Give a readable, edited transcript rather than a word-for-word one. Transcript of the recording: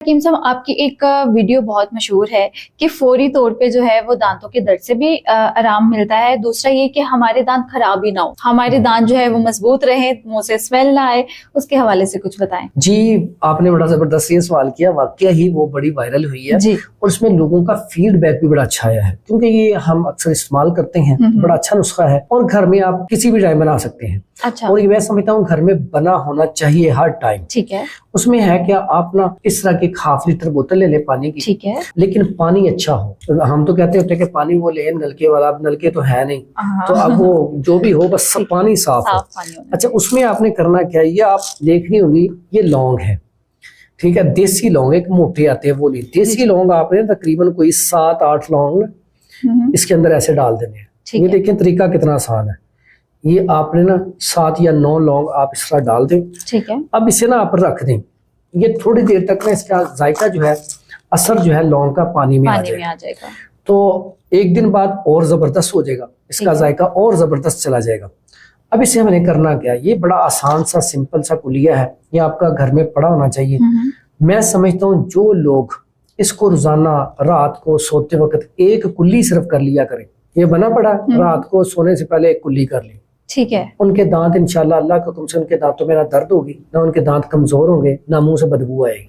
حکیم صاحب، آپ کی ایک ویڈیو بہت مشہور ہے کہ فوری طور پہ جو ہے وہ دانتوں کے درد سے بھی آرام ملتا ہے. دوسرا یہ کہ ہمارے دانت خراب ہی نہ ہو، ہمارے دانت جو ہے وہ مضبوط رہیں، منہ سے اسمیل نہ آئے. اس کے حوالے سے کچھ بتائیں. جی، آپ نے بڑا زبردست یہ سوال کیا. واقعہ ہی وہ بڑی وائرل ہوئی ہے جی. اور اس میں لوگوں کا فیڈ بیک بھی بڑا اچھا آیا ہے، کیونکہ یہ ہم اکثر استعمال کرتے ہیں. بڑا اچھا نسخہ ہے اور گھر میں آپ کسی بھی ٹائم بنا سکتے ہیں. اچھا. اور یہ میں سمجھتا ہوں گھر میں بنا ہونا چاہیے ہر ٹائم. ٹھیک ہے. اس میں ہے کیا، آپ نا اس طرح کی 1/2 لیٹر بوتل لے لیں پانی کی. ٹھیک ہے. لیکن پانی اچھا ہو. ہم تو کہتے ہوتے ہیں کہ پانی وہ لیں نلکے والا، اب نلکے تو ہے نہیں، تو اب وہ جو بھی ہو بس پانی صاف ہو. اچھا، اس میں آپ نے کرنا کیا، یہ آپ دیکھنی ہوگی، یہ لونگ ہے. ٹھیک ہے، دیسی لونگ ایک موٹے آتے ہیں وہ لی. دیسی لونگ آپ نے تقریباً کوئی 7-8 لونگ اس کے اندر ایسے ڈال دینے ہیں. یہ دیکھیں طریقہ کتنا آسان ہے. یہ آپ نے نا 7 یا 9 لونگ آپ اس طرح ڈال دیں. ٹھیک ہے. اب اسے نا آپ رکھ دیں. یہ تھوڑی دیر تک نا اس کا ذائقہ جو ہے، اثر جو ہے لونگ کا پانی میں آ جائے گا. تو ایک دن بعد اور زبردست ہو جائے گا، اس کا ذائقہ اور زبردست چلا جائے گا. اب اسے ہم نے کرنا کیا، یہ بڑا آسان سا سمپل سا کلیہ ہے، یہ آپ کا گھر میں پڑا ہونا چاہیے. میں سمجھتا ہوں جو لوگ اس کو روزانہ رات کو سوتے وقت ایک کلی صرف کر لیا کریں. یہ بنا پڑا رات کو سونے سے پہلے ایک کلی کر لی. ٹھیک ہے. ان کے دانت انشاءاللہ اللہ کا حکم سے ان کے دانتوں میں نہ درد ہوگی، نہ ان کے دانت کمزور ہوں گے، نہ منہ سے بدبو آئے گی.